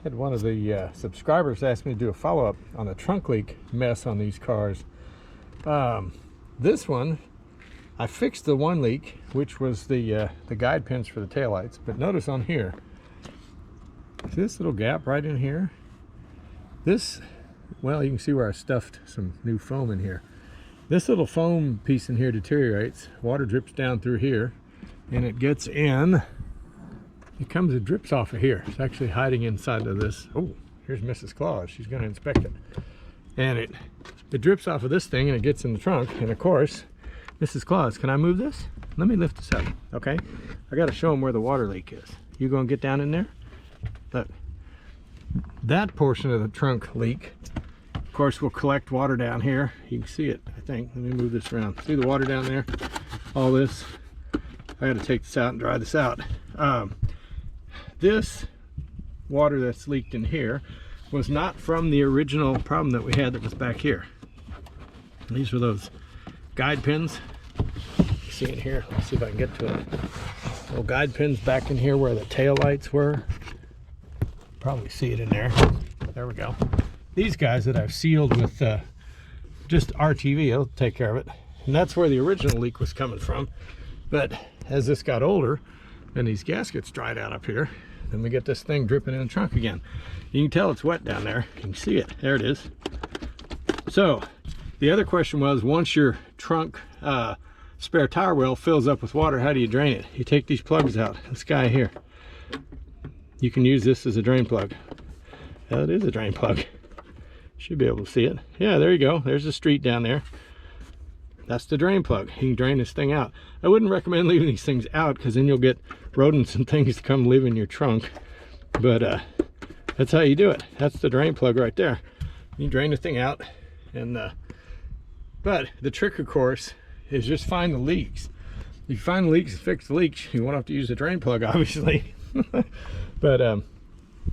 Had one of the subscribers ask me to do a follow-up on the trunk leak mess on these cars. This one, I fixed the one leak, which was the guide pins for the taillights. But notice on here, this little gap right in here, this, well, you can see where I stuffed some new foam in here. This little foam piece in here deteriorates. Water drips down through here, and it gets in. It drips off of here. It's actually hiding inside of this. Oh, here's Mrs. Claus. She's going to inspect it. And it drips off of this thing, and it gets in the trunk. And of course, Mrs. Claus, can I move this? Let me lift this up, okay? I got to show them where the water leak is. You going to get down in there? Look, that portion of the trunk leak, of course, will collect water down here. You can see it, I think. Let me move this around. See the water down there? All this. I got to take this out and dry this out. This water that's leaked in here was not from the original problem that we had that was back here. These were those guide pins. You see it here. Let's see if I can get to it. Little guide pins back in here where the tail lights were. Probably see it in there. There we go. These guys that I've sealed with just RTV, it'll take care of it. And that's where the original leak was coming from. But as this got older and these gaskets dried out up here, then we get this thing dripping in the trunk again. You can tell it's wet down there. You can see it. There it is. So the other question was, once your trunk spare tire well fills up with water, how do you drain it? You take these plugs out. This guy here. You can use this as a drain plug. Well, it is a drain plug. Should be able to see it. Yeah, there you go. There's the street down there. That's the drain plug. You can drain this thing out. I wouldn't recommend leaving these things out, because then you'll get rodents and things to come live in your trunk. But that's how you do it. That's the drain plug right there. You drain the thing out. And but the trick, of course, is just find the leaks. If you find the leaks and fix the leaks, you won't have to use the drain plug, obviously. But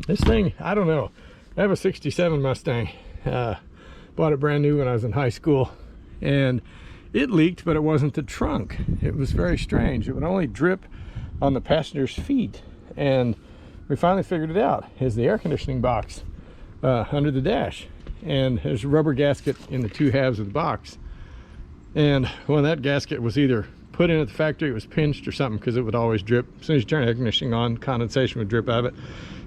this thing, I don't know. I have a 67 Mustang. Bought it brand new when I was in high school. And it leaked, but it wasn't the trunk. It was very strange. It would only drip on the passenger's feet. And we finally figured it out. Is the air conditioning box under the dash. And there's a rubber gasket in the two halves of the box. And when that gasket was either put in at the factory, it was pinched or something, because it would always drip. As soon as you turn the air conditioning on, condensation would drip out of it.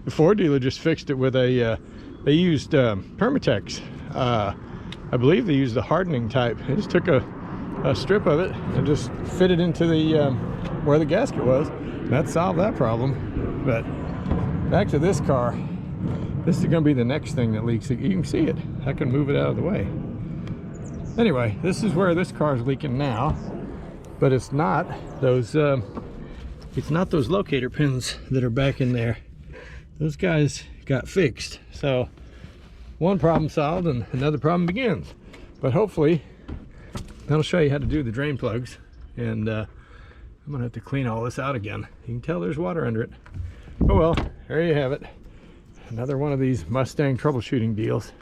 The Ford dealer just fixed it with a, they used Permatex. I believe they used the hardening type. They just took a strip of it and just fit it into the where the gasket was. That solved that problem. But back to this car. This is going to be the next thing that leaks. You can see it. I can move it out of the way. Anyway, this is where this car is leaking now. But it's not those locator pins that are back in there. Those guys got fixed. So one problem solved and another problem begins. But hopefully that'll show you how to do the drain plugs. And I'm gonna have to clean all this out again. You can tell there's water under it. Oh well, there you have it. Another one of these Mustang troubleshooting deals.